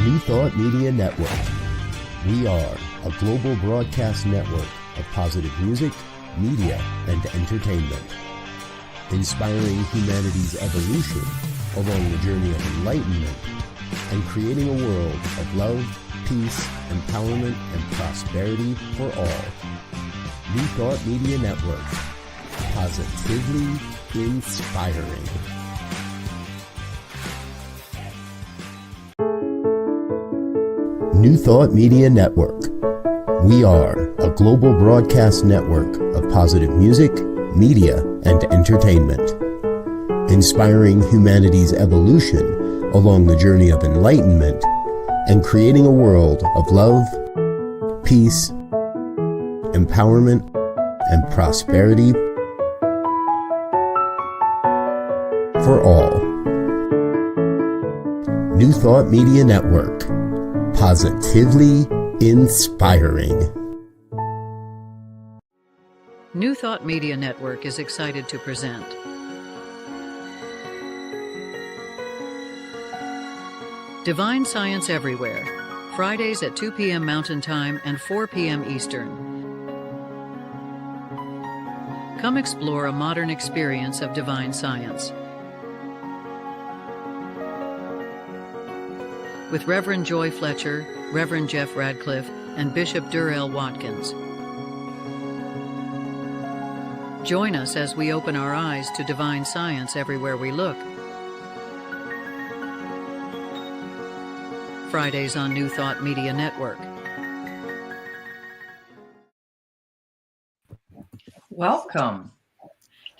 New Thought Media Network. We are a global broadcast network of positive music, media, and entertainment, inspiring humanity's evolution along the journey of enlightenment and creating a world of love, peace, empowerment, and prosperity for all. New Thought Media Network. Positively inspiring. New Thought Media Network. We are a global broadcast network of positive music, media, and entertainment, inspiring humanity's evolution along the journey of enlightenment and creating a world of love, peace, empowerment, and prosperity for all. New Thought Media Network. Positively inspiring. New Thought Media Network is excited to present Divine Science Everywhere, Fridays at 2 p.m. Mountain Time and 4 p.m. Eastern. Come explore a modern experience of divine science with Reverend Joy Fletcher, Reverend Jeff Radcliff, and Bishop Durrell Watkins. Join us as we open our eyes to divine science everywhere we look. Fridays on New Thought Media Network. Welcome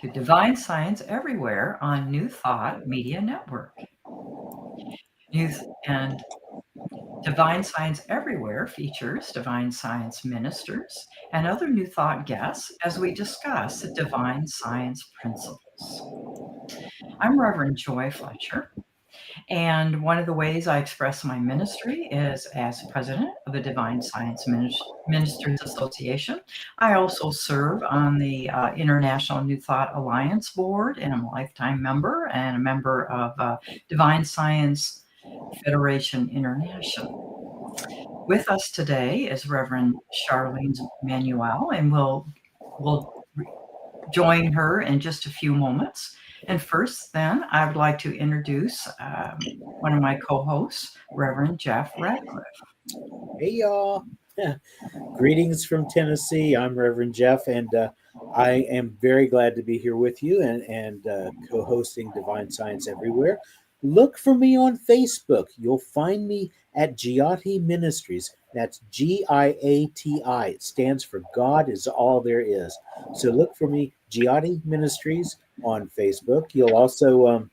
to Divine Science Everywhere on New Thought Media Network. And Divine Science Everywhere features divine science ministers and other New Thought guests as we discuss the divine science principles. I'm Reverend Joy Fletcher, and one of the ways I express my ministry is as president of the Divine Science Ministers Association. I also serve on the International New Thought Alliance Board, and I'm a lifetime member and a member of Divine Science Federation International. With us today is Reverend Charlene Manuel, and we'll join her in just a few moments. And first, then, I would like to introduce one of my co-hosts, Reverend Jeff Radcliff. Hey, y'all. Greetings from Tennessee. I'm Reverend Jeff, and I am very glad to be here with you and co-hosting Divine Science Everywhere. Look for me on Facebook. You'll find me at Giatti Ministries. That's Giati. It stands for God is all there is. So look for me, Giatti Ministries, on Facebook. You'll also,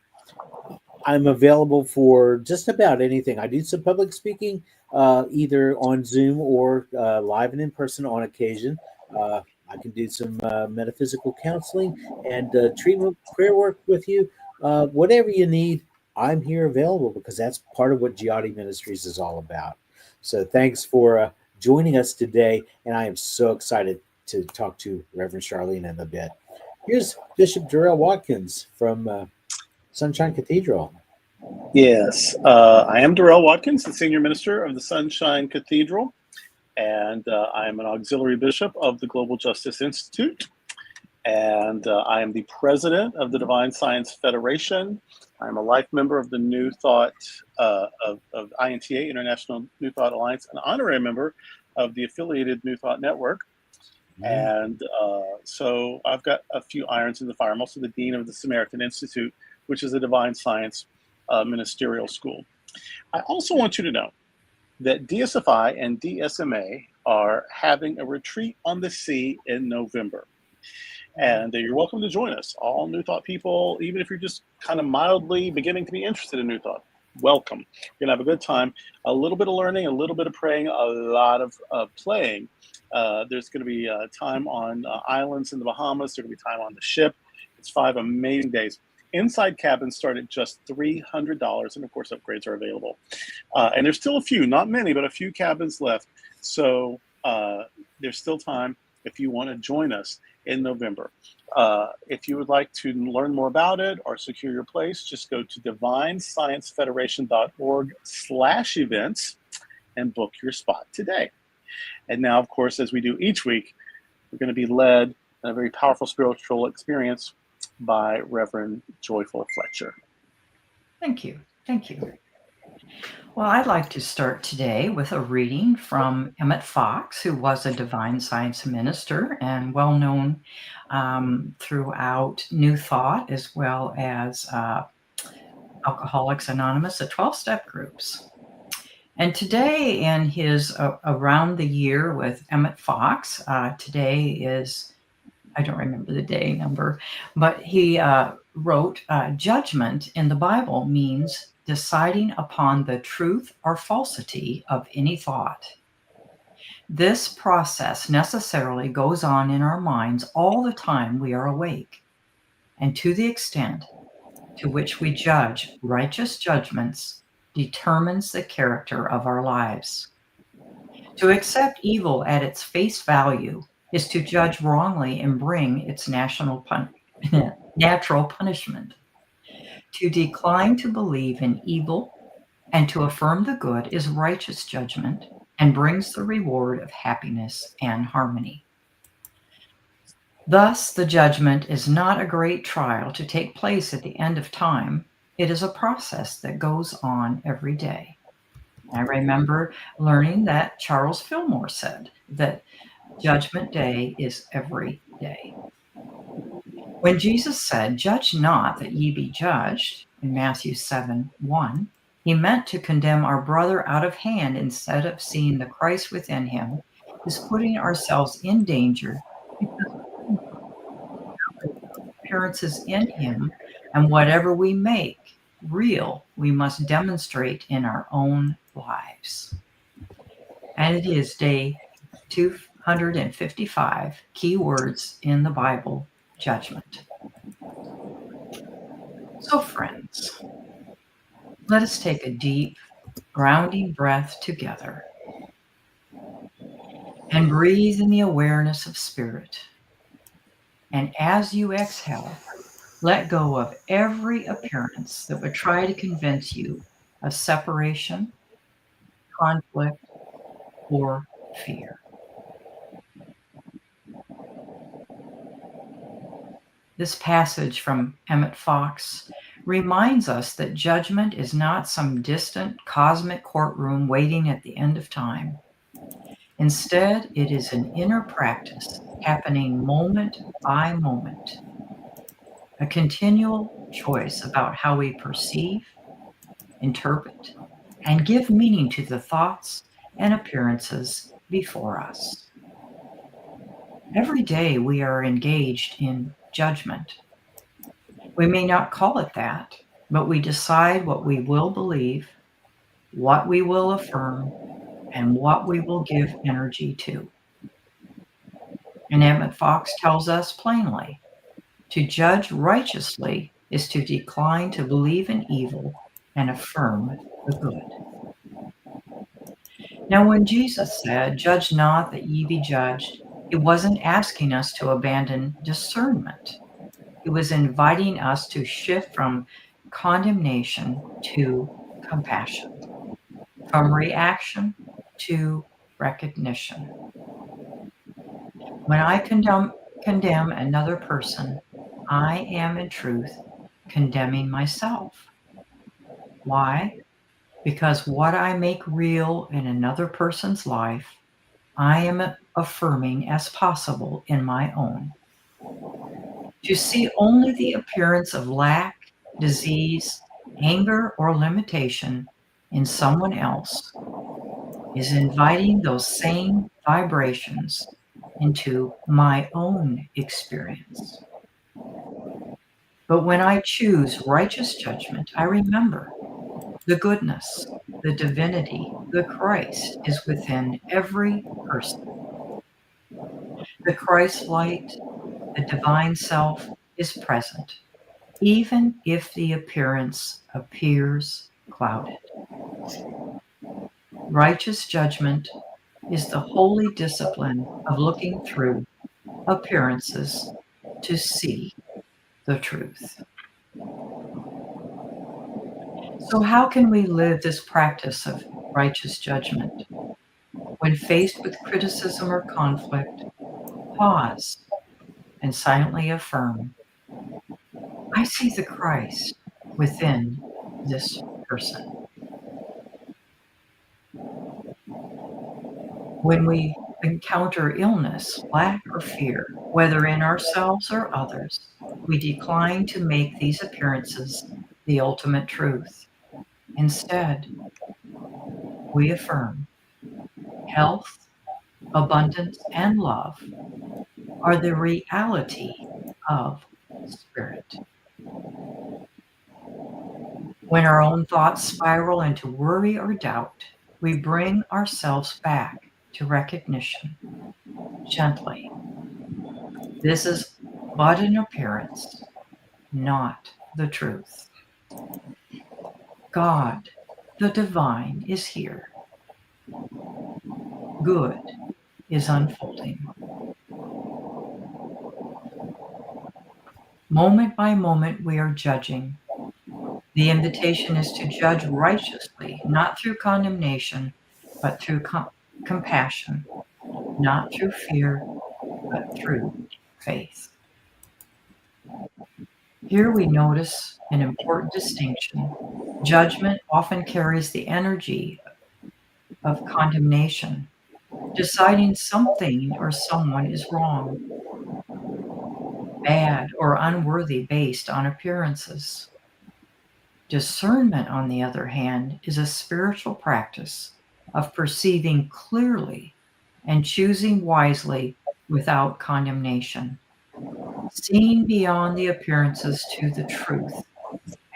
I'm available for just about anything. I do some public speaking, either on Zoom or live and in person on occasion. I can do some metaphysical counseling and treatment prayer work with you. Whatever you need, I'm here available because that's part of what Giatti Ministries is all about. So thanks for joining us today, and I am so excited to talk to Reverend Charlene in a bit. Here's Bishop Durrell Watkins from Sunshine Cathedral. Yes, I am Durrell Watkins, the senior minister of the Sunshine Cathedral, and I am an auxiliary bishop of the Global Justice Institute, and I am the president of the Divine Science Federation. I'm a life member of the New Thought of INTA, International New Thought Alliance, an honorary member of the affiliated New Thought Network. And so I've got a few irons in the fire. I'm also the dean of the Samaritan Institute, which is a divine science ministerial school. I also want you to know that DSFI and DSMA are having a retreat on the sea in November. And you're welcome to join us. All New Thought people, even if you're just kind of mildly beginning to be interested in New Thought, welcome. You're going to have a good time. A little bit of learning, a little bit of praying, a lot of playing. There's going to be time on islands in the Bahamas. There's going to be time on the ship. It's 5 amazing days. Inside cabins start at just $300, and of course upgrades are available. And there's still a few, not many, but a few cabins left. So there's still time. if you want to join us in November. If you would like to learn more about it or secure your place, just go to divinesciencefederation.org/events and book your spot today. And now, of course, as we do each week, we're going to be led in a very powerful spiritual experience by Reverend Joyful Fletcher. Thank you. Thank you. Well, I'd like to start today with a reading from Emmett Fox, who was a divine science minister and well known throughout New Thought, as well as Alcoholics Anonymous, the 12-step groups. And today in his Around the Year with Emmett Fox, today is, I don't remember the day number, but he wrote, judgment in the Bible means deciding upon the truth or falsity of any thought. This process necessarily goes on in our minds all the time we are awake, and to the extent to which we judge righteous judgments determines the character of our lives. To accept evil at its face value is to judge wrongly and bring its natural punishment. To decline to believe in evil and to affirm the good is righteous judgment and brings the reward of happiness and harmony. Thus, the judgment is not a great trial to take place at the end of time. It is a process that goes on every day. I remember learning that Charles Fillmore said that Judgment Day is every day. When Jesus said, "Judge not that ye be judged," in Matthew 7:1, he meant to condemn our brother out of hand instead of seeing the Christ within him, is putting ourselves in danger because appearances in him, and whatever we make real, we must demonstrate in our own lives. And it is day 255, key words in the Bible, judgment. So, friends, let us take a deep, grounding breath together and breathe in the awareness of spirit. And as you exhale, let go of every appearance that would try to convince you of separation, conflict, or fear. This passage from Emmett Fox reminds us that judgment is not some distant cosmic courtroom waiting at the end of time. Instead, it is an inner practice happening moment by moment, a continual choice about how we perceive, interpret, and give meaning to the thoughts and appearances before us. Every day we are engaged in judgment. We may not call it that, but we decide what we will believe, what we will affirm, and what we will give energy to. And Emmett Fox tells us plainly, to judge righteously is to decline to believe in evil and affirm the good. Now, when Jesus said, "Judge not that ye be judged," he wasn't asking us to abandon discernment. He was inviting us to shift from condemnation to compassion, from reaction to recognition. When I condemn another person, I am in truth condemning myself. Why? Because what I make real in another person's life, I am affirming as possible in my own. To see only the appearance of lack, disease, anger, or limitation in someone else is inviting those same vibrations into my own experience. But when I choose righteous judgment, I remember the goodness, the divinity, the Christ is within every person. The Christ light, the divine self is present, even if the appearance appears clouded. Righteous judgment is the holy discipline of looking through appearances to see the truth. So, how can we live this practice of righteous judgment? When faced with criticism or conflict, pause and silently affirm, I see the Christ within this person. When we encounter illness, lack, or fear, whether in ourselves or others, we decline to make these appearances the ultimate truth. Instead, we affirm health, abundance, and love are the reality of spirit. When our own thoughts spiral into worry or doubt, we bring ourselves back to recognition gently. This is but an appearance, not the truth. God, the divine, is here. Good is unfolding. Moment by moment, we are judging. The invitation is to judge righteously, not through condemnation, but through compassion, not through fear, but through faith. Here we notice an important distinction. Judgment often carries the energy of condemnation, deciding something or someone is wrong, bad, or unworthy based on appearances. Discernment, on the other hand, is a spiritual practice of perceiving clearly and choosing wisely without condemnation, seeing beyond the appearances to the truth,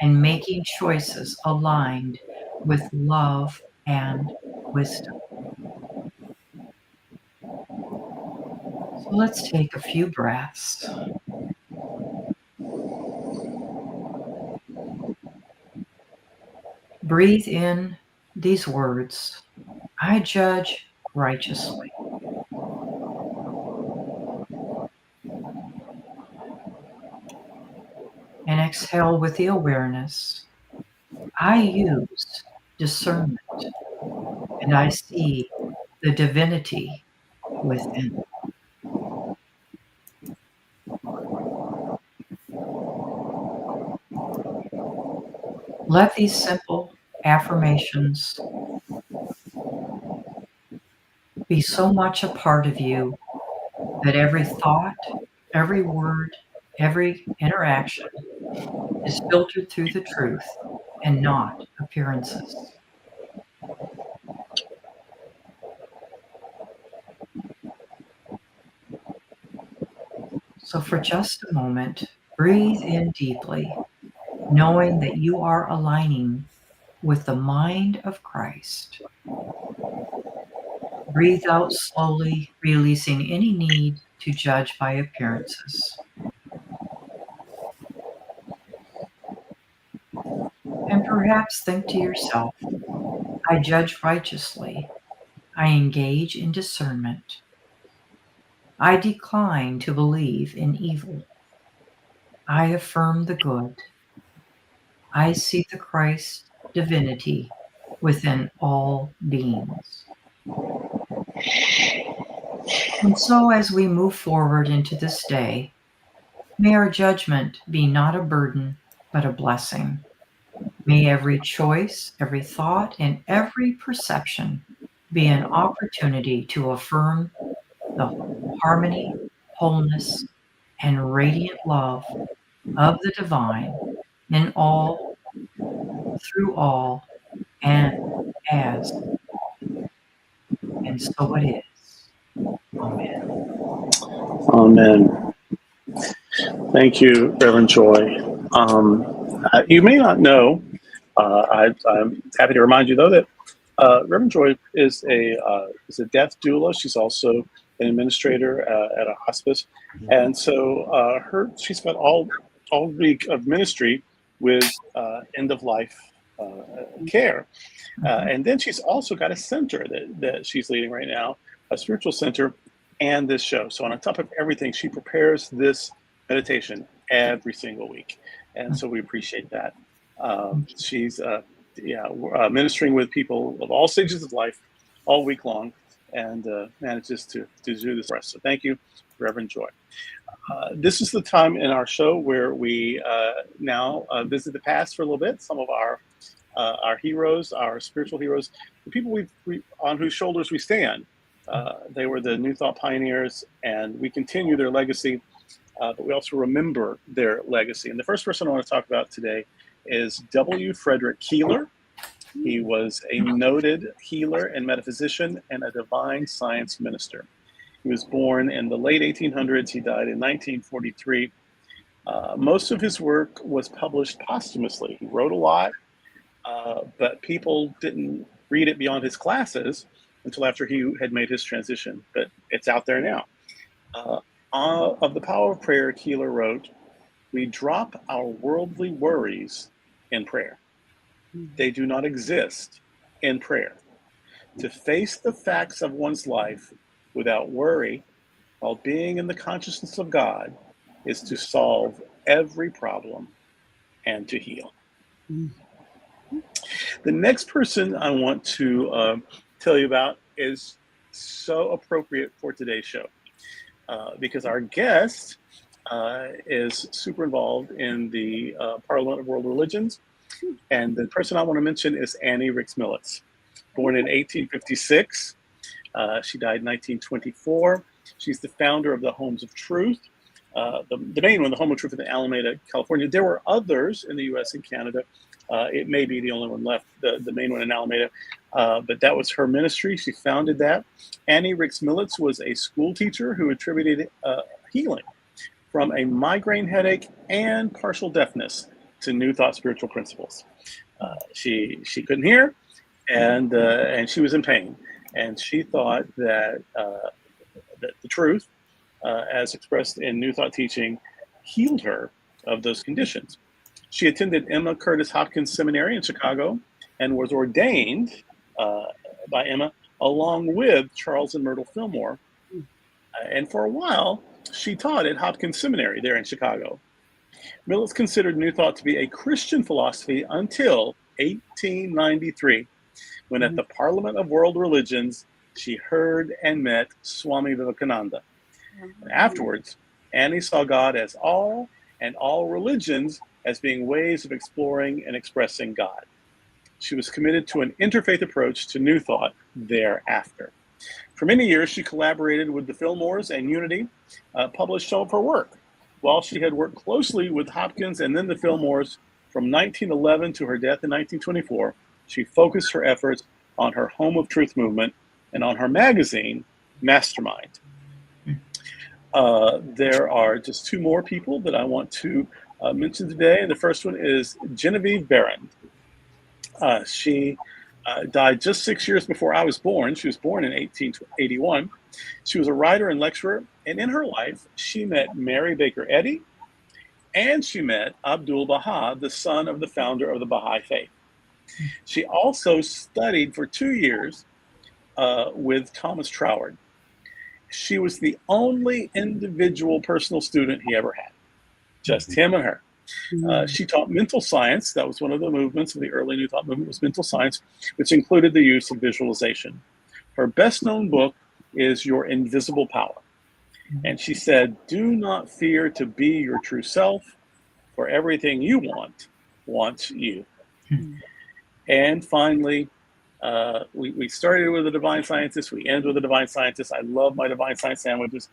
and making choices aligned with love and wisdom. So let's take a few breaths. Breathe in these words, I judge righteously. And exhale with the awareness, I use discernment and I see the divinity within. Let these simple affirmations be so much a part of you that every thought, every word, every interaction is filtered through the truth and not appearances. So for just a moment, breathe in deeply, knowing that you are aligning with the mind of Christ. Breathe out slowly, releasing any need to judge by appearances. And perhaps think to yourself, I judge righteously. I engage in discernment. I decline to believe in evil. I affirm the good. I see the Christ divinity within all beings. And so as we move forward into this day, may our judgment be not a burden, but a blessing. May every choice, every thought, and every perception be an opportunity to affirm the harmony, wholeness, and radiant love of the divine in all, through all, and as, and so it is. Amen. Amen. Thank you, Reverend Joy. You may not know, I'm happy to remind you, though, that Reverend Joy is a death doula. She's also an administrator at a hospice. And so she spent all week of ministry with end-of-life care. And then she's also got a center that she's leading right now, a spiritual center. and this show. So on top of everything, she prepares this meditation every single week. And so we appreciate that. She's ministering with people of all stages of life all week long, and manages to do this for us. So thank you, Reverend Joy. This is the time in our show where we now visit the past for a little bit. Some of our heroes, our spiritual heroes, the people on whose shoulders we stand. They were the New Thought pioneers, and we continue their legacy, but we also remember their legacy. And the first person I want to talk about today is W. Frederick Keeler. He was a noted healer and metaphysician and a divine science minister. He was born in the late 1800s. He died in 1943. Most of his work was published posthumously. He wrote a lot, but people didn't read it beyond his classes until after he had made his transition. But it's out there now. Of the Power of Prayer, Keeler wrote, "We drop our worldly worries in prayer. They do not exist in prayer. To face the facts of one's life without worry, while being in the consciousness of God, is to solve every problem and to heal." The next person I want to tell you about is so appropriate for today's show because our guest is super involved in the Parliament of World Religions. And the person I want to mention is Annie Rix-Militz. Born in 1856, she died in 1924. She's the founder of the Homes of Truth, the main one, the Home of Truth in Alameda, California. There were others in the U.S. and Canada. It may be the only one left, the main one in Alameda, but that was her ministry. She founded that. Annie Rix-Militz was a school teacher who attributed healing from a migraine headache and partial deafness to New Thought spiritual principles. She couldn't hear, and she was in pain, and she thought that the truth, as expressed in New Thought teaching, healed her of those conditions. She attended Emma Curtis Hopkins Seminary in Chicago and was ordained by Emma along with Charles and Myrtle Fillmore. And for a while, she taught at Hopkins Seminary there in Chicago. Militz considered New Thought to be a Christian philosophy until 1893, when at the Parliament of World Religions, she heard and met Swami Vivekananda. And afterwards, Annie saw God as all and all religions as being ways of exploring and expressing God. She was committed to an interfaith approach to New Thought thereafter. For many years, she collaborated with the Fillmores and Unity, published some of her work. While she had worked closely with Hopkins and then the Fillmores from 1911 to her death in 1924, she focused her efforts on her Home of Truth movement and on her magazine, Mastermind. There are just two more people that I want to mention today. The first one is Genevieve Barron. She died just 6 years before I was born. She was born in 1881. She was a writer and lecturer, and in her life, she met Mary Baker Eddy, and she met Abdul Baha, the son of the founder of the Baha'i Faith. She also studied for 2 years with Thomas Troward. She was the only individual personal student he ever had, just him and her. She taught mental science. That was one of the movements of the early New Thought movement, was mental science, which included the use of visualization. Her best known book is Your Invisible Power. And she said, "Do not fear to be your true self, for everything you want wants you." And finally, we started with a divine scientist. We end with a divine scientist. I love my divine science sandwiches.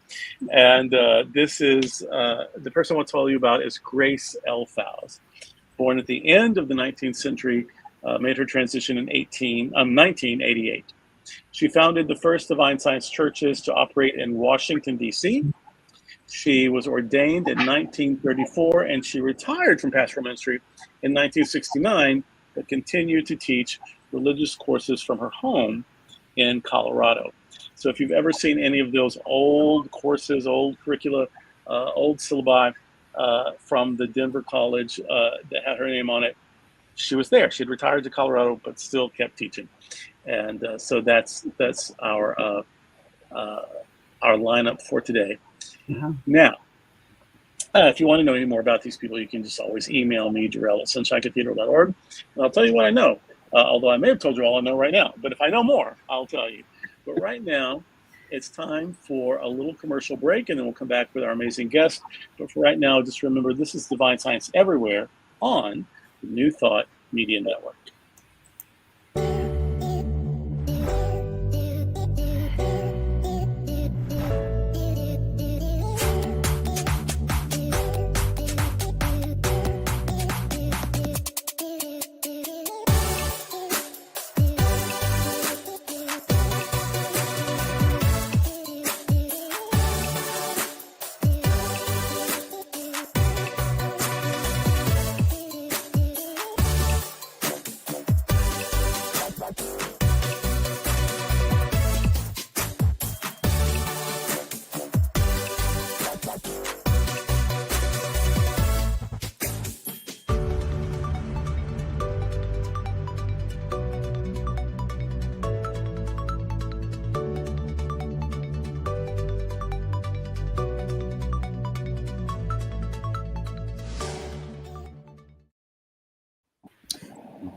And this is, the person I want to tell you about is Grace L. Fowles. Born at the end of the 19th century, made her transition in 1988. She founded the first divine science churches to operate in Washington, D.C. She was ordained in 1934, and she retired from pastoral ministry in 1969, but continued to teach religious courses from her home in Colorado. So if you've ever seen any of those old courses, old curricula, old syllabi from the Denver College that had her name on it, she was there. She had retired to Colorado, but still kept teaching. And so that's our our lineup for today. Uh-huh. Now, if you want to know any more about these people, you can just always email me, Durrell at sunshinecathedral.org, and I'll tell you what I know. Although I may have told you all I know right now, but if I know more, I'll tell you. But right now, it's time for a little commercial break, and then we'll come back with our amazing guest. But for right now, just remember, this is Divine Science Everywhere on the New Thought Media Network.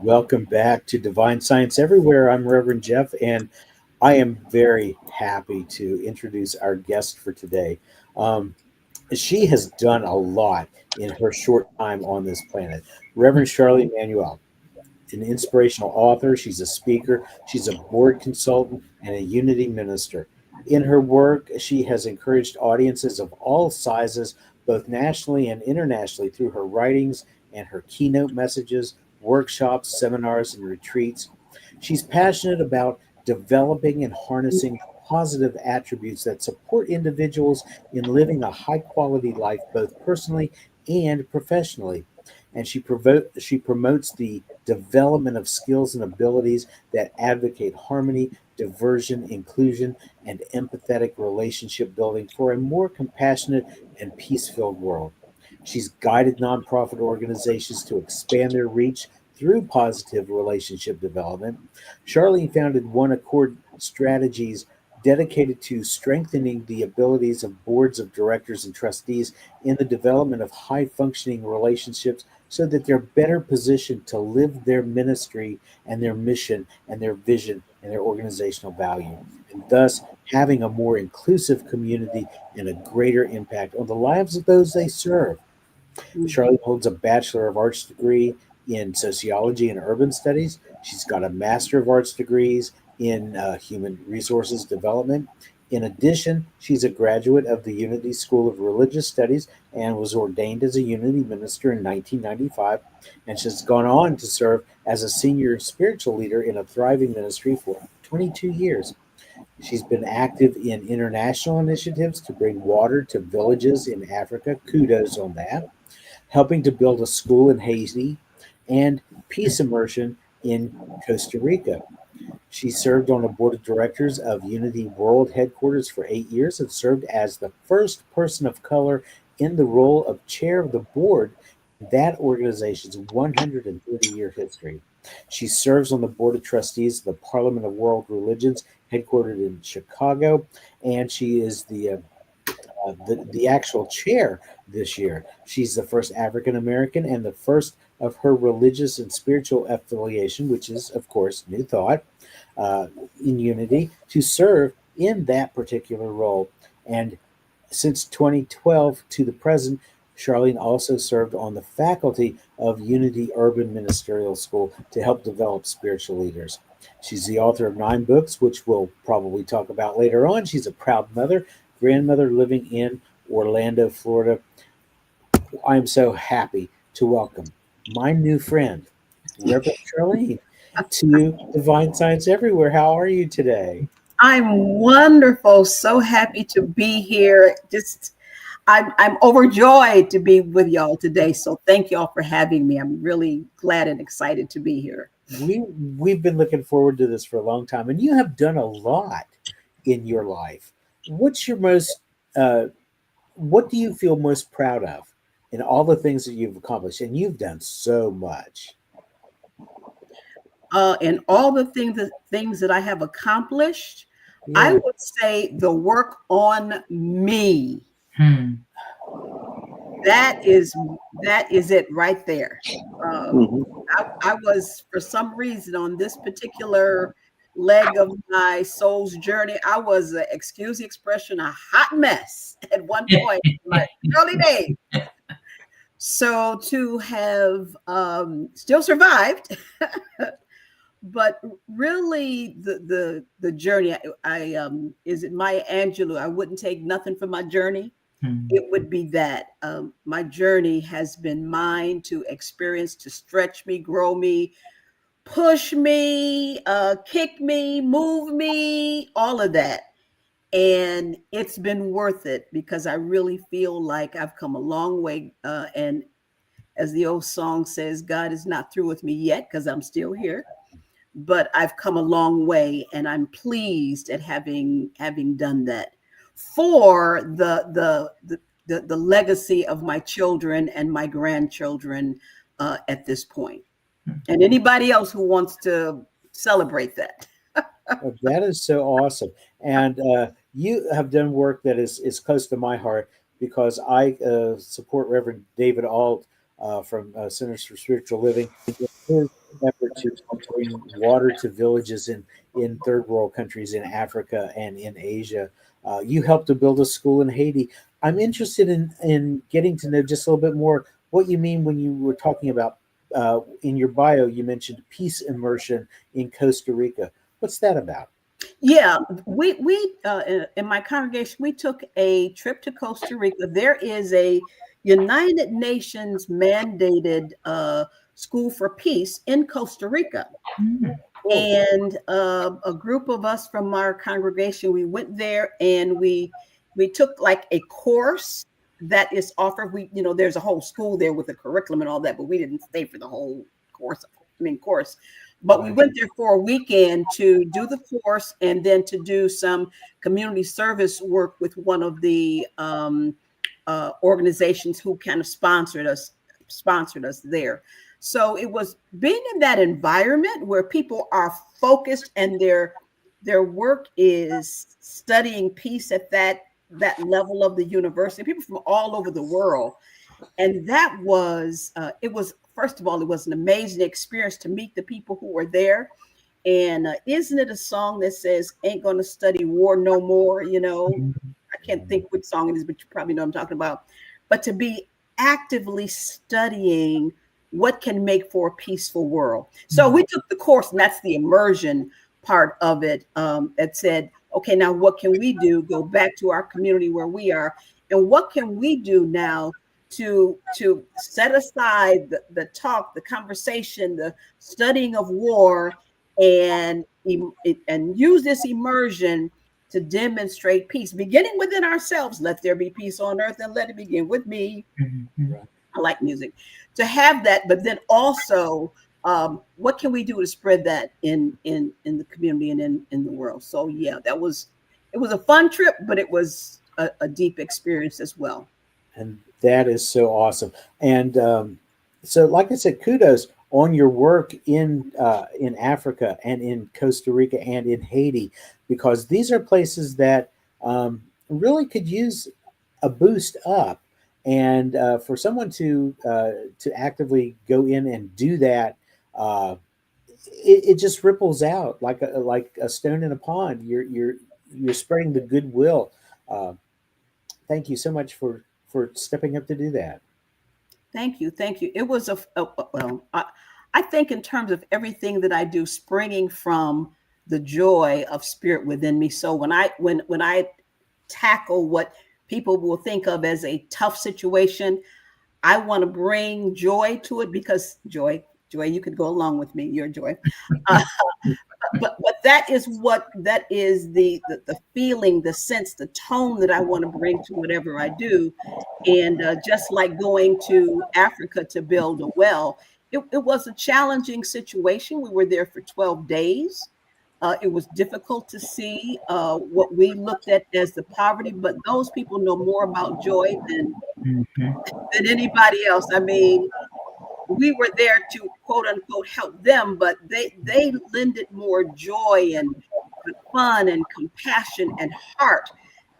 Welcome back to Divine Science Everywhere. I'm Reverend Jeff, and I am very happy to introduce our guest for today. She has done a lot in her short time on this planet. Reverend Charlie Manuel, an inspirational author. She's a speaker. She's a board consultant and a unity minister. In her work, she has encouraged audiences of all sizes, both nationally and internationally, through her writings and her keynote messages, workshops, seminars, and retreats. She's passionate about developing and harnessing positive attributes that support individuals in living a high quality life, both personally and professionally. And she promotes the development of skills and abilities that advocate harmony, diversion, inclusion, and empathetic relationship building for a more compassionate and peace-filled world. She's guided nonprofit organizations to expand their reach through positive relationship development. Charlene founded One Accord Strategies, dedicated to strengthening the abilities of boards of directors and trustees in the development of high functioning relationships so that they're better positioned to live their ministry and their mission and their vision and their organizational value, and thus having a more inclusive community and a greater impact on the lives of those they serve. Charlotte holds a Bachelor of Arts degree in Sociology and Urban Studies. She's got a Master of Arts degrees in Human Resources Development. In addition, she's a graduate of the Unity School of Religious Studies and was ordained as a Unity minister in 1995. And she's gone on to serve as a senior spiritual leader in a thriving ministry for 22 years. She's been active in international initiatives to bring water to villages in Africa. Kudos on that. Helping to build a school in Haiti and peace immersion in Costa Rica. She served on the board of directors of Unity World Headquarters for 8 years and served as the first person of color in the role of chair of the board in that organization's 130-year history. She serves on the board of trustees of the Parliament of World Religions, headquartered in Chicago, and she is the actual chair this year. She's the first African American and the first of her religious and spiritual affiliation, which is, of course, New Thought, in Unity, to serve in that particular role. And since 2012 to the present, Charlene also served on the faculty of Unity Urban Ministerial School to help develop spiritual leaders. She's the author of 9 books, which we'll probably talk about later on. She's a proud mother, grandmother living in Orlando, Florida. I'm so happy to welcome my new friend, Reverend Charlene, to Divine Science Everywhere. How are you today? I'm wonderful. So happy to be here. I'm overjoyed to be with y'all today. So thank y'all for having me. I'm really glad and excited to be here. We've been looking forward to this for a long time, and you have done a lot in your life. What's your most what do you feel most proud of in all the things that you've accomplished? And you've done so much. And all the things that I have accomplished, I would say the work on me. That is it right there. I was, for some reason, on this particular leg of my soul's journey, I was, excuse the expression, a hot mess at one point in my early days. So to have still survived, but really the journey, I is it Maya Angelou? I wouldn't take nothing from my journey. It would be that my journey has been mine to experience, to stretch me, grow me, push me, kick me, move me, all of that. And it's been worth it because I really feel like I've come a long way. And as the old song says, God is not through with me yet because I'm still here. But I've come a long way, and I'm pleased at having done that for the legacy of my children and my grandchildren at this point, and anybody else who wants to celebrate that. Well, that is so awesome, and you have done work that is close to my heart because I support Reverend David Alt from Centers for Spiritual Living. His effort to bring water to villages in third world countries in Africa and in Asia. You helped to build a school in Haiti. I'm interested in getting to know just a little bit more what you mean when you were talking about in your bio, you mentioned peace immersion in Costa Rica. What's that about? Yeah, we in my congregation, we took a trip to Costa Rica. There is a United Nations mandated school for peace in Costa Rica. And a group of us from our congregation, we went there and we took like a course that is offered. There's a whole school there with a curriculum and all that, but we didn't stay for the whole course. But we went there for a weekend to do the course and then to do some community service work with one of the organizations who kind of sponsored us there. So it was being in that environment where people are focused and their work is studying peace at that level of the university, people from all over the world. And that was, first of all, it was an amazing experience to meet the people who were there. And isn't it a song that says, ain't gonna study war no more, I can't think which song it is, but you probably know what I'm talking about. But to be actively studying what can make for a peaceful world. So we took the course, and that's the immersion part of it. That said, okay, now what can we do? Go back to our community where we are, and what can we do now to set aside the talk, the conversation, the studying of war, and use this immersion to demonstrate peace, beginning within ourselves. Let there be peace on earth, and let it begin with me. I like music. To have that, but then also, what can we do to spread that in the community and in the world? So yeah, it was a fun trip, but it was a deep experience as well. And that is so awesome. And so, like I said, kudos on your work in Africa and in Costa Rica and in Haiti, because these are places that really could use a boost up. And for someone to actively go in and do that, it just ripples out like a stone in a pond. You're spreading the goodwill. Thank you so much for stepping up to do that. Thank you. It was I think in terms of everything that I do, springing from the joy of spirit within me. So when I tackle what people will think of as a tough situation, I want to bring joy to it, because joy, you could go along with me, your joy. But that is the feeling, the sense, the tone that I want to bring to whatever I do. And just like going to Africa to build a well, it was a challenging situation. We were there for 12 days. It was difficult to see what we looked at as the poverty, but those people know more about joy than anybody else. I mean, we were there to quote unquote help them, but they lended more joy and fun and compassion and heart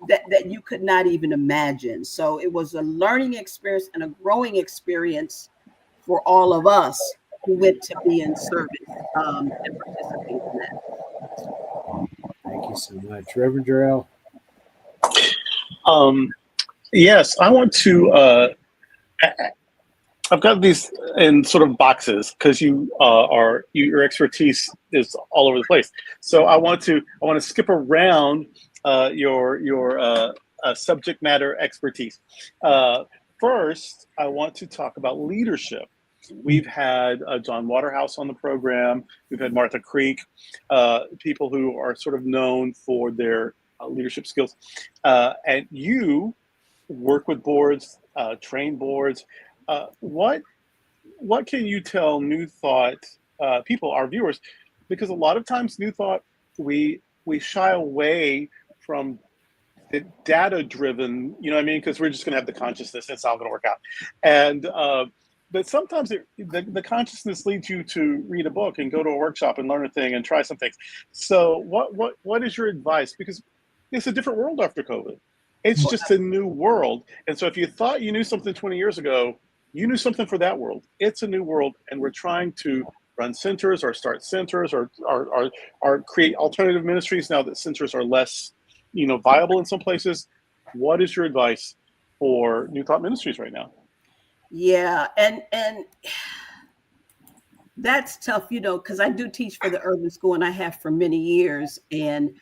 that you could not even imagine. So it was a learning experience and a growing experience for all of us who went to be in service and participate in that. Thank you so much. Reverend Durrell. Yes, I want to. I've got these in sort of boxes because your expertise is all over the place. So I want to skip around your subject matter expertise. First, I want to talk about leadership. We've had John Waterhouse on the program. We've had Martha Creek, people who are sort of known for their leadership skills. And you work with boards, train boards. What can you tell New Thought people, our viewers? Because a lot of times New Thought, we shy away from the data-driven, you know what I mean? Because we're just going to have the consciousness. It's all going to work out. And but sometimes the consciousness leads you to read a book and go to a workshop and learn a thing and try some things. So what is your advice? Because it's a different world after COVID. It's just a new world. And so if you thought you knew something 20 years ago, you knew something for that world. It's a new world, and we're trying to run centers or start centers or create alternative ministries now that centers are less, viable in some places. What is your advice for New Thought Ministries right now? Yeah, and that's tough, because I do teach for the urban school, and I have for many years. And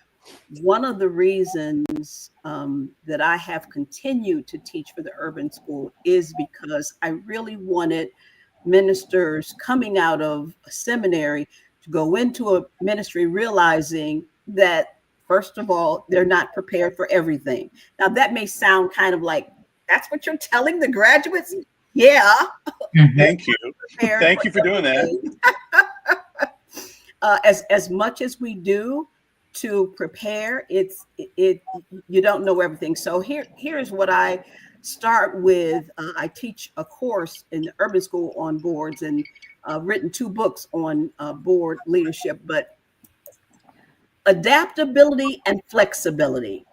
one of the reasons that I have continued to teach for the urban school is because I really wanted ministers coming out of a seminary to go into a ministry realizing that, first of all, they're not prepared for everything. Now, that may sound kind of like, that's what you're telling the graduates? Yeah. Thank you. Thank you for doing that. As much as we do to prepare, you don't know everything. So here's what I start with. I teach a course in the urban school on boards, and written 2 books on board leadership, but adaptability and flexibility.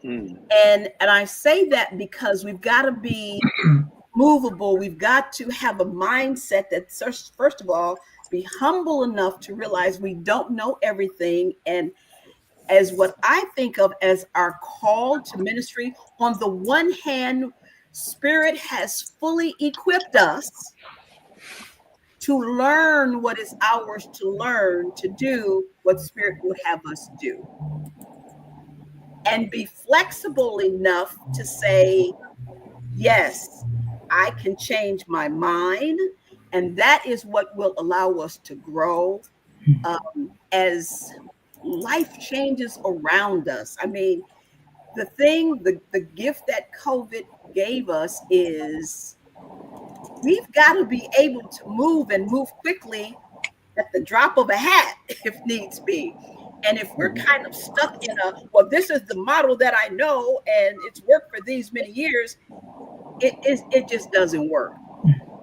And I say that because we've got to be movable. We've got to have a mindset that, first of all, be humble enough to realize we don't know everything. And as what I think of as our call to ministry, on the one hand, Spirit has fully equipped us to learn what is ours to learn, to do what Spirit would have us do. And be flexible enough to say, yes, I can change my mind. And that is what will allow us to grow as life changes around us. I mean, the gift that COVID gave us is we've got to be able to move quickly at the drop of a hat if needs be. And if we're kind of stuck in this is the model that I know and it's worked for these many years, it just doesn't work.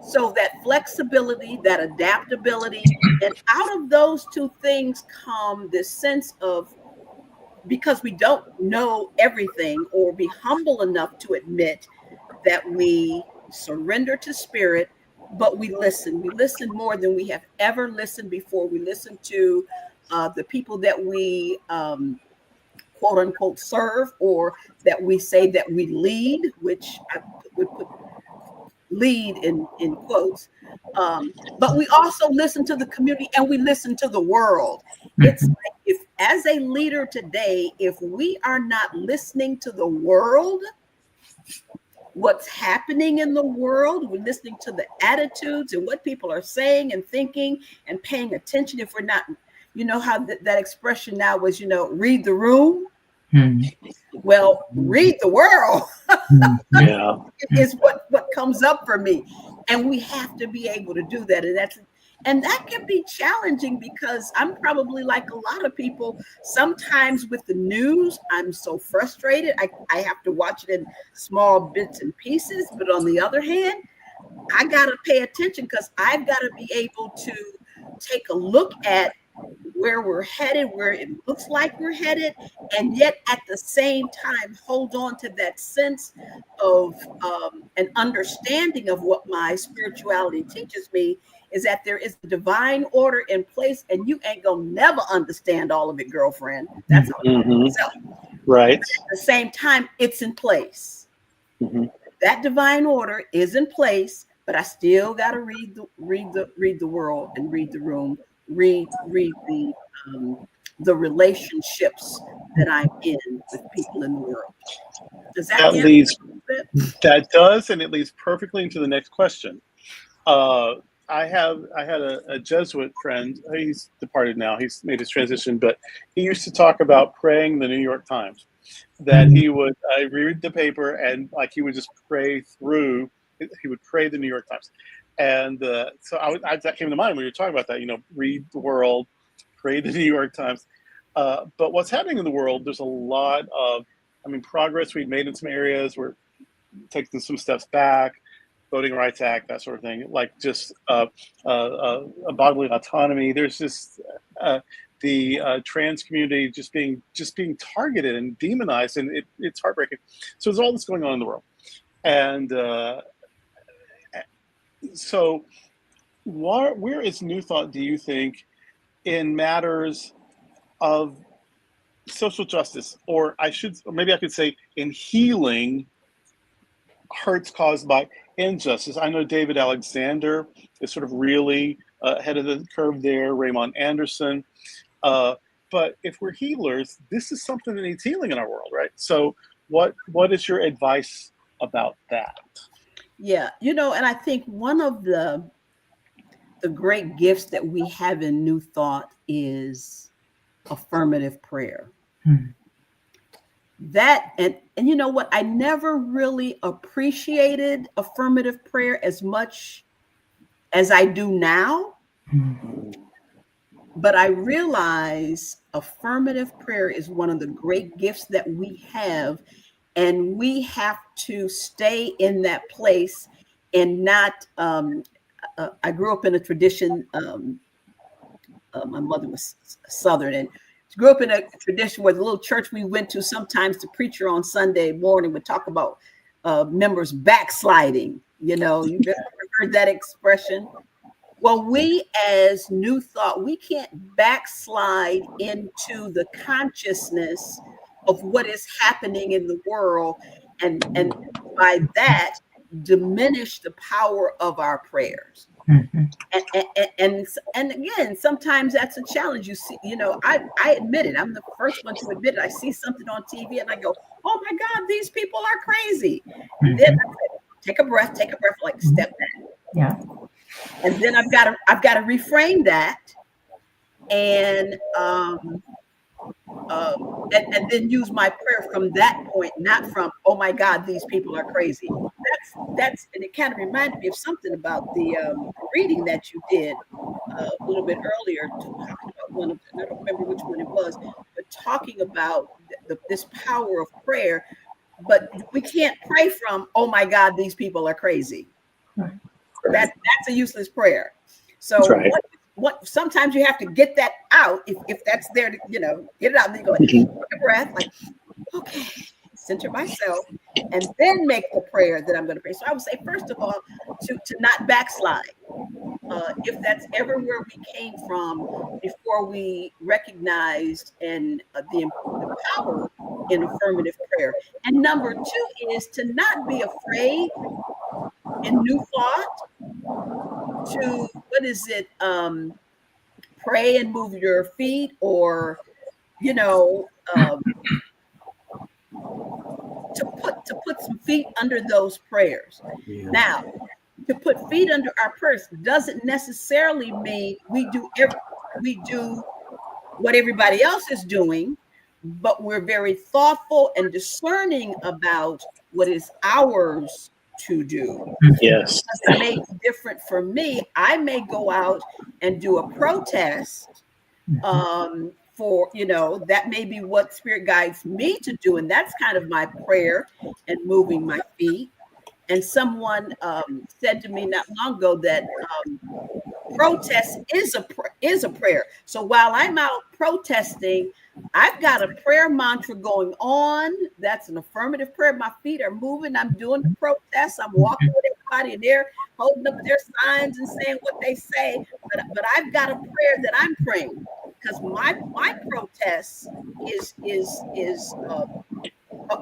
So that flexibility, that adaptability, and out of those 2 things come this sense of, because we don't know everything, or be humble enough to admit that we surrender to Spirit, but we listen. We listen more than we have ever listened before. We listen to the people that we quote unquote serve, or that we say that we lead, which I would put lead in quotes. But we also listen to the community, and we listen to the world. It's like, if as a leader today, if we are not listening to the world, what's happening in the world, we're listening to the attitudes and what people are saying and thinking and paying attention. If we're not, how that expression now was, read the room. Well, read the world. Yeah. Is what comes up for me. And we have to be able to do that. And that can be challenging, because I'm probably like a lot of people. Sometimes with the news, I'm so frustrated. I have to watch it in small bits and pieces. But on the other hand, I got to pay attention, because I've got to be able to take a look at where we're headed, where it looks like we're headed, and yet at the same time hold on to that sense of an understanding of what my spirituality teaches me, is that there is a divine order in place, and you ain't gonna never understand all of it, girlfriend. That's Mm-hmm. so. Right. At the same time, it's in place. Mm-hmm. That divine order is in place, but I still got to read the world and read the room, read the relationships that I'm in with people in the world. Does that leads that does, and it leads perfectly into the next question. I had a Jesuit friend. He's departed now. He's made his transition, but he used to talk about praying the New York Times. That he would read the paper and like he would just pray through. He would pray the New York Times, and so that came to mind when you were talking about that. Read the world, pray the New York Times. But what's happening in the world? There's a lot of, progress we've made in some areas. We're taking some steps back. Voting Rights Act, that sort of thing, like just bodily autonomy. There's just the trans community just being targeted and demonized, and it's heartbreaking. So there's all this going on in the world, and so where is New Thought, do you think, in matters of social justice, or maybe I could say in healing hurts caused by injustice? I know David Alexander is sort of really ahead of the curve there, Raymond Anderson. But if we're healers, this is something that needs healing in our world, right? So what is your advice about that? Yeah, and I think one of the great gifts that we have in New Thought is affirmative prayer. That and you know what, I never really appreciated affirmative prayer as much as I do now. But I realize affirmative prayer is one of the great gifts that we have, and we have to stay in that place and not I grew up in a tradition, my mother was Southern, and grew up in a tradition where the little church we went to, sometimes the preacher on Sunday morning would talk about members backsliding. You've ever heard that expression? Well, we as New Thought, we can't backslide into the consciousness of what is happening in the world, and by that diminish the power of our prayers. And again, sometimes that's a challenge. You see, I admit it. I'm the first one to admit it. I see something on TV and I go, "Oh my God, these people are crazy." And then I say, take a breath, like step back. Yeah. And then I've got to reframe that, and then use my prayer from that point, not from, "Oh my God, these people are crazy." That's and it kind of reminded me of something about the reading that you did a little bit earlier, talking about one of, I don't remember which one it was, but talking about this power of prayer. But we can't pray from, "Oh my God, these people are crazy." Right. That's a useless prayer. So right. what sometimes you have to get that out, if that's there to, get it out, and then go like, take a breath, like, okay, center myself, and then make the prayer that I'm going to pray. So I would say, first of all, to not backslide. If that's ever where we came from before we recognized and the power in affirmative prayer. And number two is to not be afraid in New Thought to, pray and move your feet, or to put some feet under those prayers. Yeah. Now, to put feet under our prayers doesn't necessarily mean we do what everybody else is doing, but we're very thoughtful and discerning about what is ours to do. Yes. It may be different for me. I may go out and do a protest for, that may be what Spirit guides me to do. And that's kind of my prayer and moving my feet. And someone said to me not long ago that protest is a prayer. So while I'm out protesting, I've got a prayer mantra going on. That's an affirmative prayer. My feet are moving. I'm doing the protest. I'm walking with everybody, and they're holding up their signs and saying what they say. But I've got a prayer that I'm praying, because my protest is a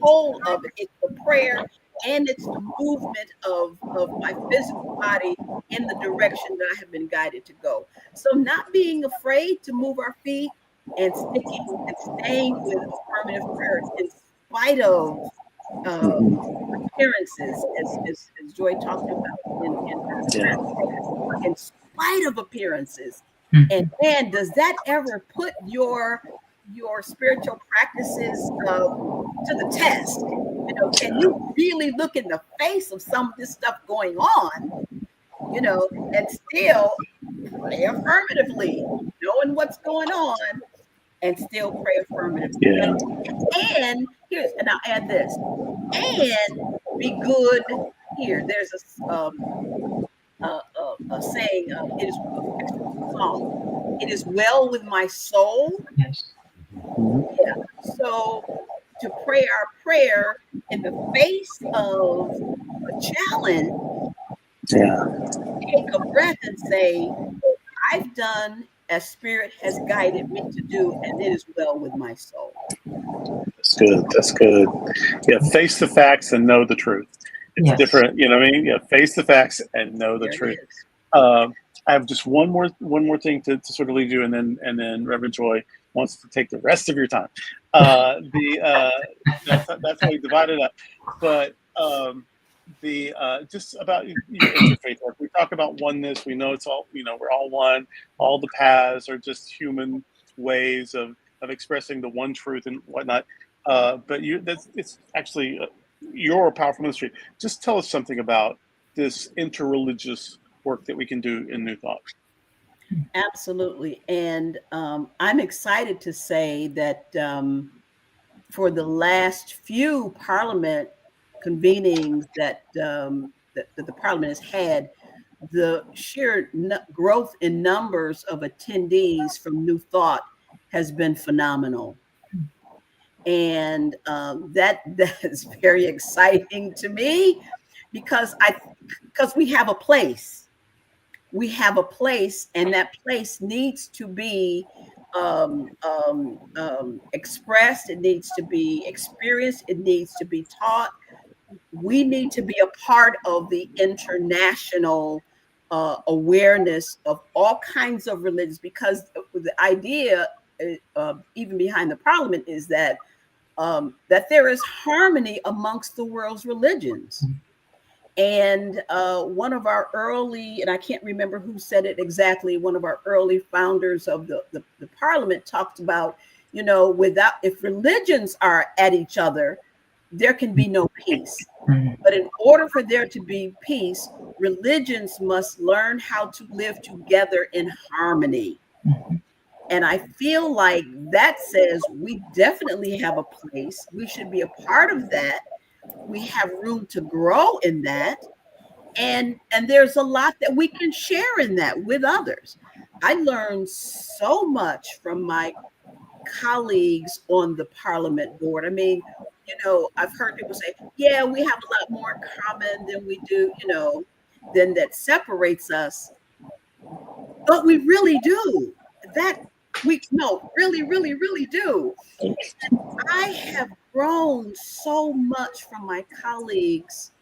whole of it. It's the prayer and it's the movement of my physical body in the direction that I have been guided to go. So not being afraid to move our feet and sticking and staying with affirmative prayer in spite of appearances, as Joy talked about in spite of appearances. And does that ever put your spiritual practices to the test? You know, can you really look in the face of some of this stuff going on, you know, and still pray affirmatively, knowing what's going on, and still pray affirmatively? Yeah. And I'll add this, and be good here. There's a saying, it is a song, it is well with my soul. Yes. Yeah. So to pray our prayer in the face of a challenge, take a breath and say, I've done as Spirit has guided me to do, and it is well with my soul. That's good. That's good. Yeah, face the facts and know the truth. It's different, you know what I mean? Yeah, face the facts and know the truth. I have just one more thing to sort of lead you, and then Reverend Joy wants to take the rest of your time. That's how we divide it up. But just about your interfaith work. We talk about oneness. We know it's all, you know, we're all one. All the paths are just human ways of expressing the one truth and whatnot. But it's actually your powerful ministry. Just tell us something about this interreligious work that we can do in New Thought. Absolutely. And I'm excited to say that for the last few Parliament convenings that the Parliament has had, the sheer growth in numbers of attendees from New Thought has been phenomenal. And that is very exciting to me, because we have a place. We have a place, and that place needs to be expressed. It needs to be experienced. It needs to be taught. We need to be a part of the international awareness of all kinds of religions, because the idea, even behind the Parliament, is that there is harmony amongst the world's religions. And one of our early, and I can't remember who said it exactly, one of our early founders of the Parliament talked about, you know, if religions are at each other, there can be no peace. But in order for there to be peace, religions must learn how to live together in harmony. And I feel like that says we definitely have a place. We should be a part of that. We have room to grow in that. And there's a lot that we can share in that with others. I learned so much from my colleagues on the Parliament board. I mean, you know, I've heard people say, yeah, we have a lot more in common than we do, you know, than that separates us. But we really do. Really, really, really do. And I have grown so much from my colleagues,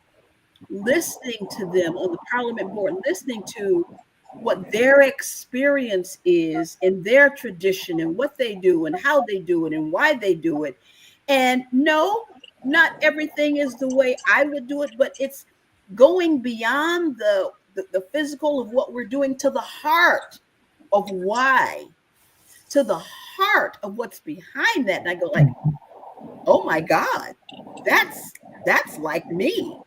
listening to them on the Parliament board, listening to what their experience is in their tradition and what they do and how they do it and why they do it. And no, not everything is the way I would do it, but it's going beyond the physical of what we're doing to the heart of why, to the heart of what's behind that. And I go like, oh my God, that's like me.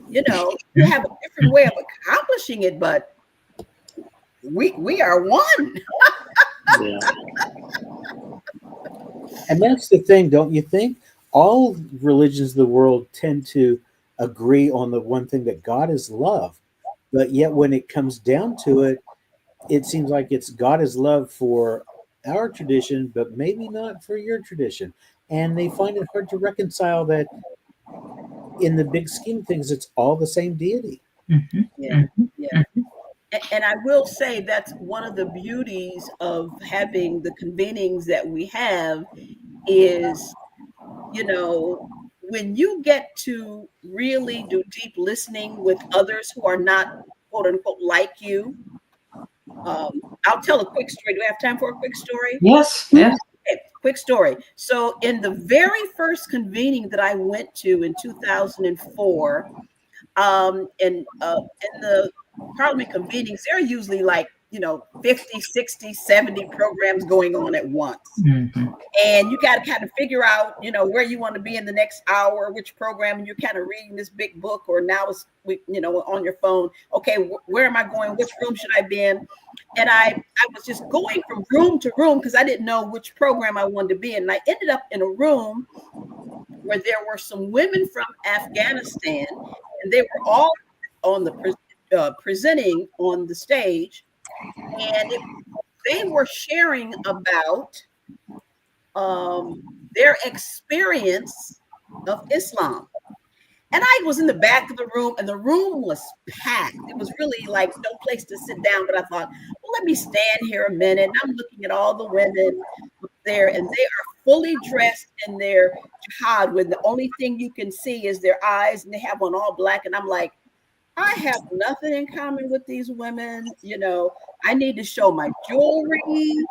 You know, you have a different way of accomplishing it, but we are one. Yeah. And that's the thing, don't you think? All religions of the world tend to agree on the one thing, that God is love. But yet when it comes down to it, it seems like it's God is love for our tradition, but maybe not for your tradition. And they find it hard to reconcile that in the big scheme of things, it's all the same deity. Yeah, yeah. And I will say that's one of the beauties of having the convenings that we have is, when you get to really do deep listening with others who are not quote unquote like you. I'll tell a quick story. Do we have time for a quick story? Yes, yes. Okay, quick story. So in the very first convening that I went to in 2004, and in the Parliament convenings, there are usually like 50, 60, 70 programs going on at once. Mm-hmm. And you got to kind of figure out, where you want to be in the next hour, which program, and you're kind of reading this big book, or now it's, on your phone. Okay, where am I going? Which room should I be in? And I was just going from room to room because I didn't know which program I wanted to be in. And I ended up in a room where there were some women from Afghanistan, and they were all on the presenting on the stage, and they were sharing about their experience of Islam. And I was in the back of the room, and the room was packed. It was really like no place to sit down. But I thought, well, let me stand here a minute. And I'm looking at all the women up there, and they are fully dressed in their jihad, when the only thing you can see is their eyes, and they have on all black. And I'm like, I have nothing in common with these women. I need to show my jewelry.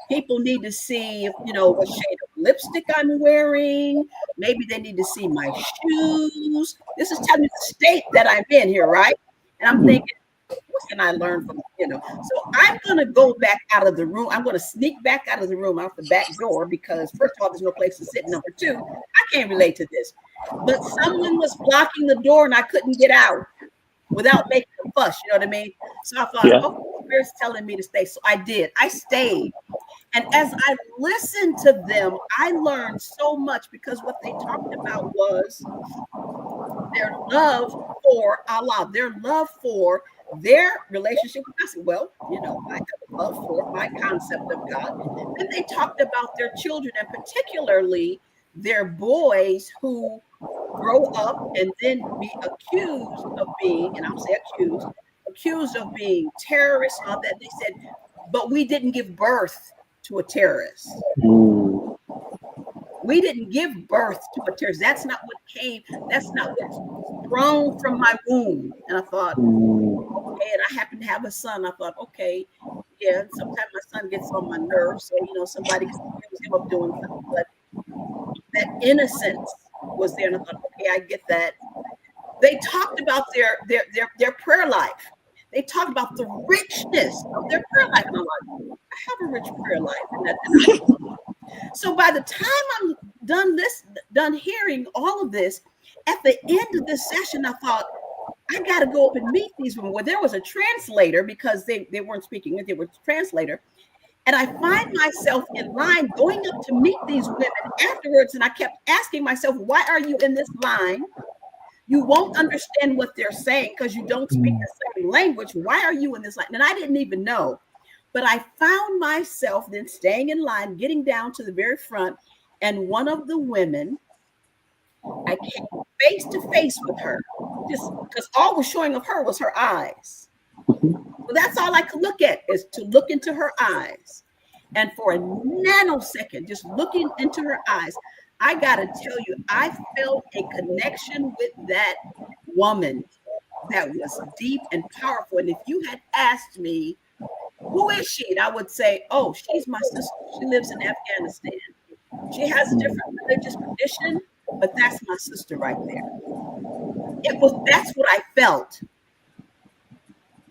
People need to see, what shade of lipstick I'm wearing. Maybe they need to see my shoes. This is telling me the state that I'm in here, right? And I'm thinking, what can I learn from, So I'm going to go back out of the room. I'm going to sneak back out of the room out the back door because, first of all, there's no place to sit. Number two, I can't relate to this. But someone was blocking the door and I couldn't get out without making a fuss. You know what I mean? So I thought, oh, Spirit's telling me to stay. So I did. I stayed. And as I listened to them, I learned so much, because what they talked about was their love for Allah, their love for their relationship with God. I said, well, I have a love for my concept of God. Then they talked about their children, and particularly their boys who grow up and then be accused of being, and I'll say accused of being terrorists and all that. They said, but we didn't give birth to a terrorist. We didn't give birth to a terrorist. That's not what's sprung from my womb. And I thought, okay, and I happen to have a son. I thought, okay, yeah, sometimes my son gets on my nerves. So, somebody can accuse him of doing something. But that innocence was there. And I thought, okay, I get that. They talked about their prayer life. They talked about the richness of their prayer life. And I'm like, I have a rich prayer life. So by the time I'm done hearing all of this, at the end of this session, I thought, I got to go up and meet these women. Well, there was a translator, because they weren't speaking, they were a translator. And I find myself in line going up to meet these women afterwards. And I kept asking myself, why are you in this line? You won't understand what they're saying because you don't speak the same language. Why are you in this line? And I didn't even know. But I found myself then staying in line, getting down to the very front. And one of the women, I came face to face with her, just because all was showing of her was her eyes. So that's all I could look at, is to look into her eyes. And for a nanosecond, just looking into her eyes, I got to tell you, I felt a connection with that woman that was deep and powerful. And if you had asked me, who is she? And I would say, oh, she's my sister. She lives in Afghanistan. She has a different religious tradition, but that's my sister right there. That's what I felt.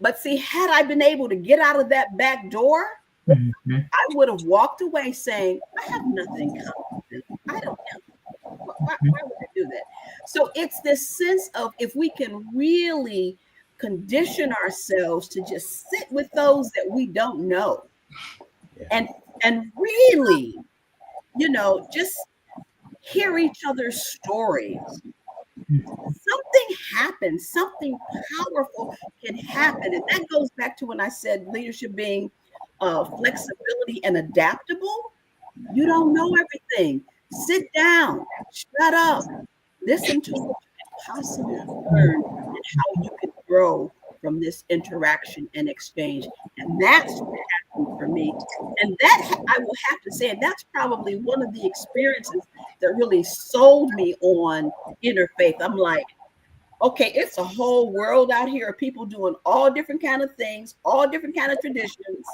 But see, had I been able to get out of that back door, I would have walked away saying, I have nothing in common with them. I don't know. Why would I do that? So it's this sense of, if we can really condition ourselves to just sit with those that we don't know, and really, just hear each other's stories, something happens, something powerful can happen. And that goes back to when I said leadership being flexibility and adaptable. You don't know everything. Sit down, shut up, listen to what you can possibly learn and how you can grow from this interaction and exchange. And that's what happened for me. And that, I will have to say, that's probably one of the experiences that really sold me on interfaith. I'm like, okay, it's a whole world out here of people doing all different kind of things, all different kind of traditions.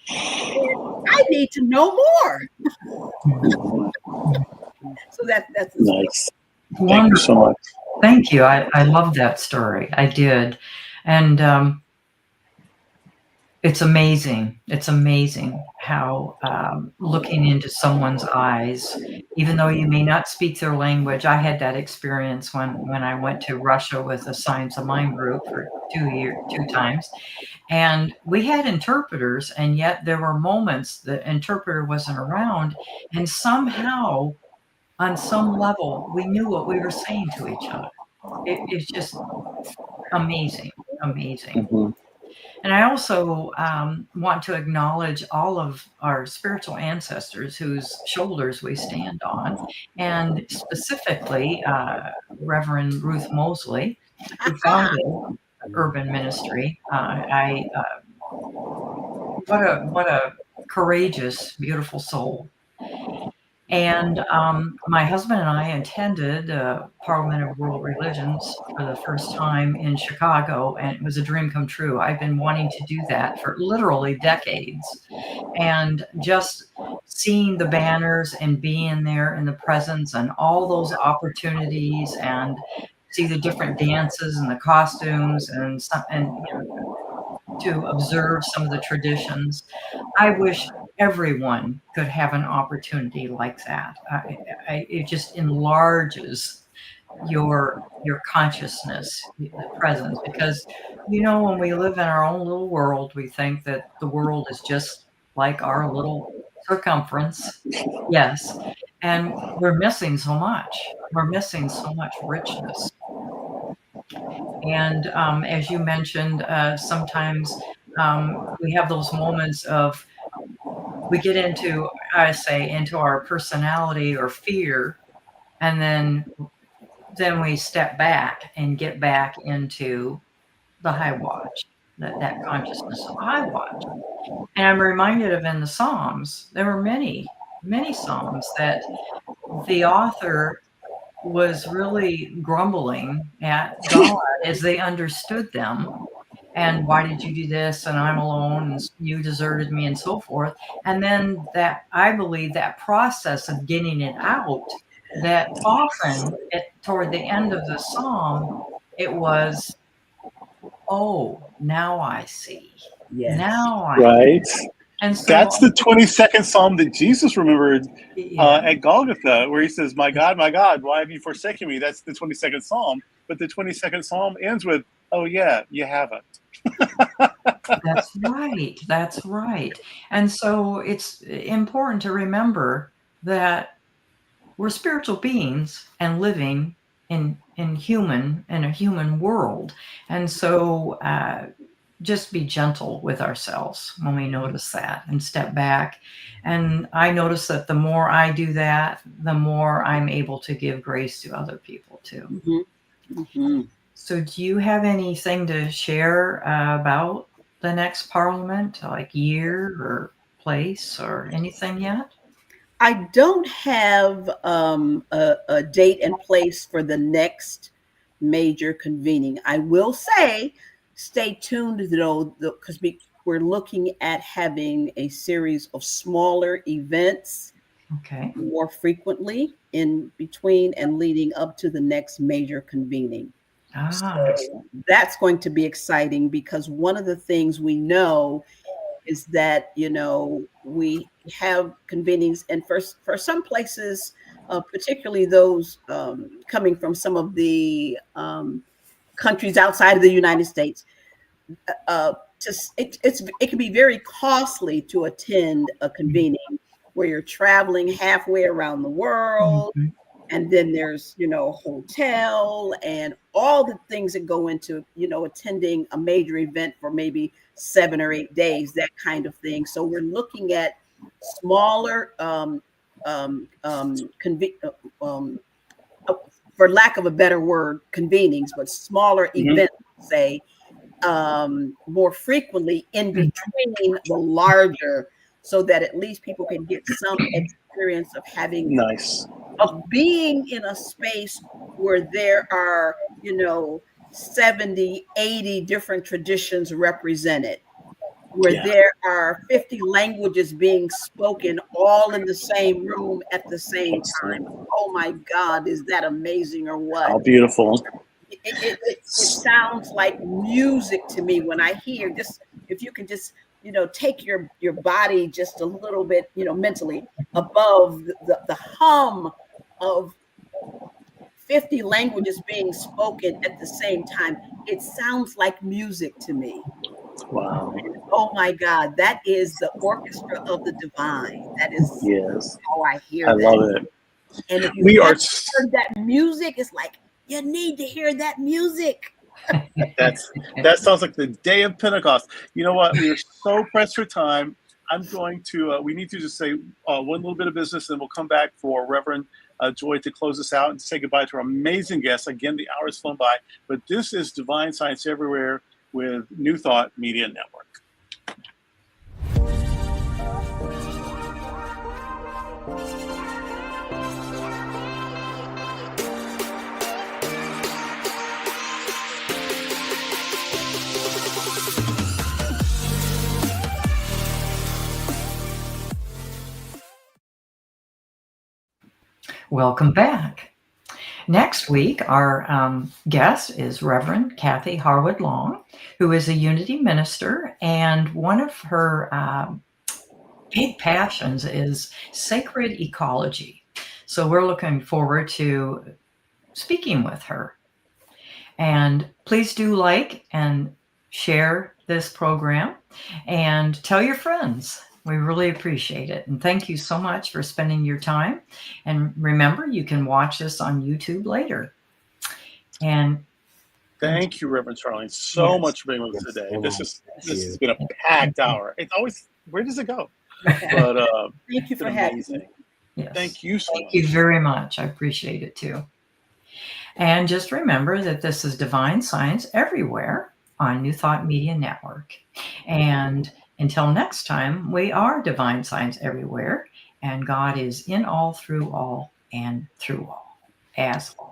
And I need to know more. So that's Nice. Wonderful. Thank you so much. Thank you. I love that story. I did. And it's amazing. It's amazing how looking into someone's eyes, even though you may not speak their language. I had that experience when I went to Russia with a Science of Mind group for 2 times. And we had interpreters, and yet there were moments the interpreter wasn't around. And somehow, on some level, we knew what we were saying to each other. It's just amazing, amazing. Mhm. And I also want to acknowledge all of our spiritual ancestors whose shoulders we stand on, and specifically Reverend Ruth Mosley, who founded Urban Ministry. What a courageous, beautiful soul. And my husband and I attended Parliament of World Religions for the first time in Chicago, and it was a dream come true. I've been wanting to do that for literally decades. And just seeing the banners and being there in the presence and all those opportunities, and see the different dances and the costumes and to observe some of the traditions. I wish everyone could have an opportunity like that. It just enlarges your consciousness, the presence, because when we live in our own little world, we think that the world is just like our little circumference. Yes, and we're missing so much. We're missing so much richness. And as you mentioned, sometimes we have those moments of we get into, I say, into our personality or fear, and then we step back and get back into the high watch, that consciousness of high watch. And I'm reminded of in the Psalms, there were many, many Psalms that the author was really grumbling at God as they understood them. And why did you do this? And I'm alone, and you deserted me, and so forth. And then I believe that process of getting it out, that often toward the end of the psalm, it was, oh, now I see. Yes. Now I Right. And so That's the 22nd Psalm that Jesus remembered yeah. at Golgotha, where he says, my God, why have you forsaken me? That's the 22nd Psalm. But the 22nd Psalm ends with, oh, yeah, you haven't. That's right. That's right. And so it's important to remember that we're spiritual beings and living in a human world. And so just be gentle with ourselves when we notice that and step back. And I notice that the more I do that, the more I'm able to give grace to other people too. Mm-hmm. Mm-hmm. So do you have anything to share about the next Parliament, like year or place or anything yet? I don't have a date and place for the next major convening. I will say, stay tuned though, because we're looking at having a series of smaller events Okay. more frequently in between and leading up to the next major convening. So that's going to be exciting, because one of the things we know is that, we have convenings, and for some places, particularly those coming from some of the countries outside of the United States, it can be very costly to attend a convening where you're traveling halfway around the world. Mhm. And then there's, hotel and all the things that go into, attending a major event for maybe 7 or 8 days, that kind of thing. So we're looking at smaller, for lack of a better word, convenings, but smaller events, say, more frequently in between the larger, so that at least people can get some experience of having Nice. of being in a space where there are 70, 80 different traditions represented, where there are 50 languages being spoken all in the same room at the same time. Oh my God, is that amazing or what? How beautiful. It sounds like music to me when I hear just, if you can just, take your body just a little bit, mentally above the hum of 50 languages being spoken at the same time. It sounds like music to me. Wow. And, oh my God, that is the orchestra of the divine. That is how I hear that. I love it. And if you heard that music, it's like, you need to hear that music. That sounds like the day of Pentecost. You know what? We are so pressed for time. I'm going to, we need to just say one little bit of business, and we'll come back for Reverend Joy to close us out and say goodbye to our amazing guests. Again, the hour has flown by, but this is Divine Science Everywhere with New Thought Media Network. Welcome back. Next week, our guest is Reverend Kathy Harwood Long, who is a Unity minister, and one of her big passions is sacred ecology. So we're looking forward to speaking with her. And please do like and share this program and tell your friends. We really appreciate it. And thank you so much for spending your time. And remember, you can watch this on YouTube later. And thank you, Reverend Charlene, so much for being with us today. This has been a packed hour. It's always, where does it go? But thank you for having me. Yes. Thank you so much. Thank you very much. I appreciate it too. And just remember that this is Divine Science Everywhere on New Thought Media Network. And until next time, we are Divine Science Everywhere, and God is in all, through all, and through all, as all.